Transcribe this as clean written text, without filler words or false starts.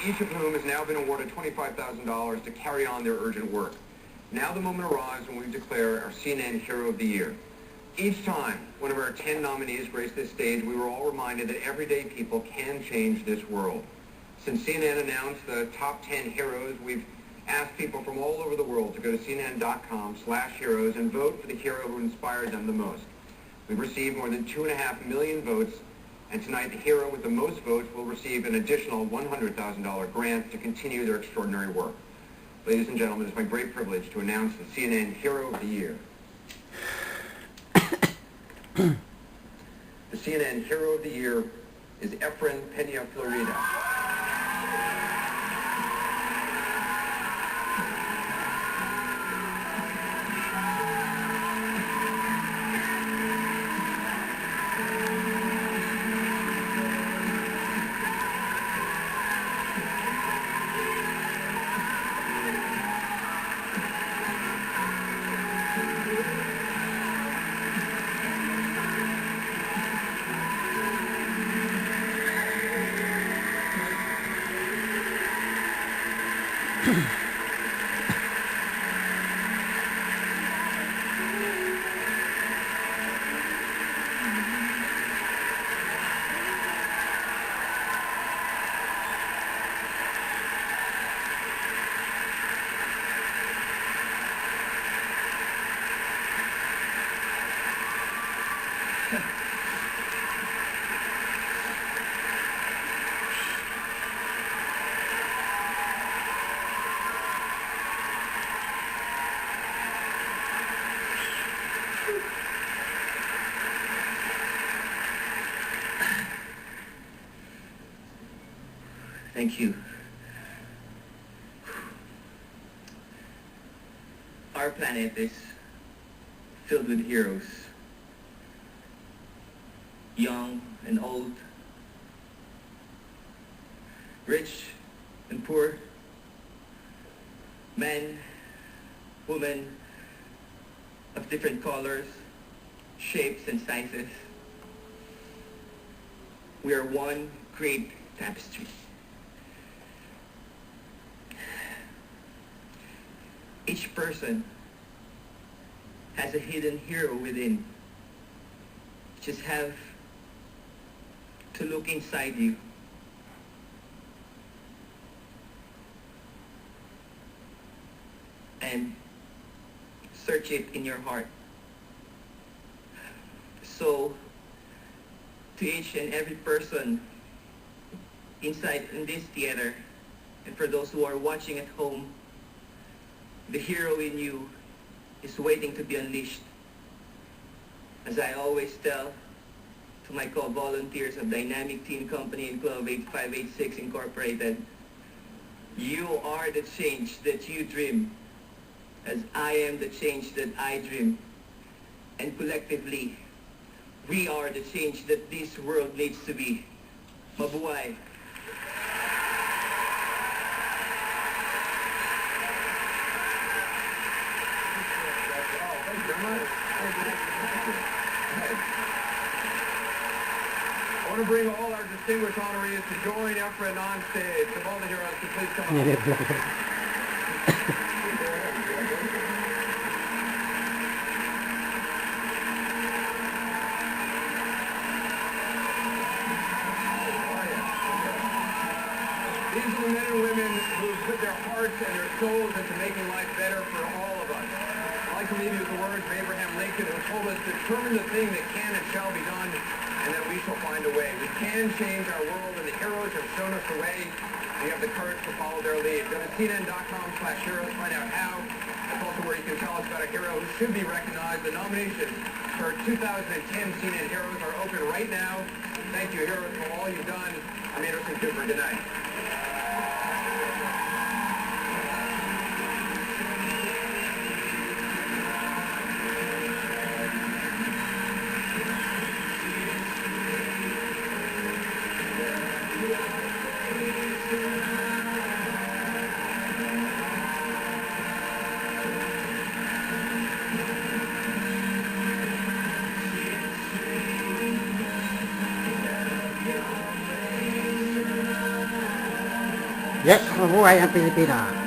each of whom has now been awarded $25,000 to carry on their urgent work. Now the moment arrives when we declare our CNN Hero of the Year. Each time one of our 10 nominees grace this stage, we were all reminded that everyday people can change this world. Since CNN announced the top 10 heroes, we've asked people from all over the world to go to CNN.com/heroes and vote for the hero who inspired them the most. We've received more than 2.5 million votes, and tonight the hero with the most votes will receive an additional $100,000 grant to continue their extraordinary work. Ladies and gentlemen, it's my great privilege to announce the CNN Hero of the Year. The CNN Hero of the Year is Efren Peñaflorida. Thank you. Our planet is filled with heroes, young and old, rich and poor, men, women of different colors, shapes and sizes. We are one great tapestry. Each person has a hidden hero within. You just have to look inside you. And search it in your heart. So, to each and every person inside in this theater, and for those who are watching at home, the hero in you is waiting to be unleashed. As I always tell to my co-volunteers of Dynamic Team Company and Club 8586 Incorporated, you are the change that you dream, as I am the change that I dream. And collectively, we are the change that this world needs to be. Mabuhay! I want to bring all our distinguished honorees to join Efren on stage. If all the heroes could please come on. These are the men and women who put their hearts and their souls into making life better for all of us. I'd like to leave you with the words of Abraham Lincoln, who told us, determine the thing that can and shall be done, and then we shall find a way. We can change our world, and the heroes have shown us the way. We have the courage to follow their lead. Go to CNN.com/heroes, find out how. That's also where you can tell us about a hero who should be recognized. The nominations for 2010 CNN Heroes are open right now. Thank you, heroes, for all you've done. I'm Anderson Cooper. Good night. Yes, mabuhay ang Pilipina.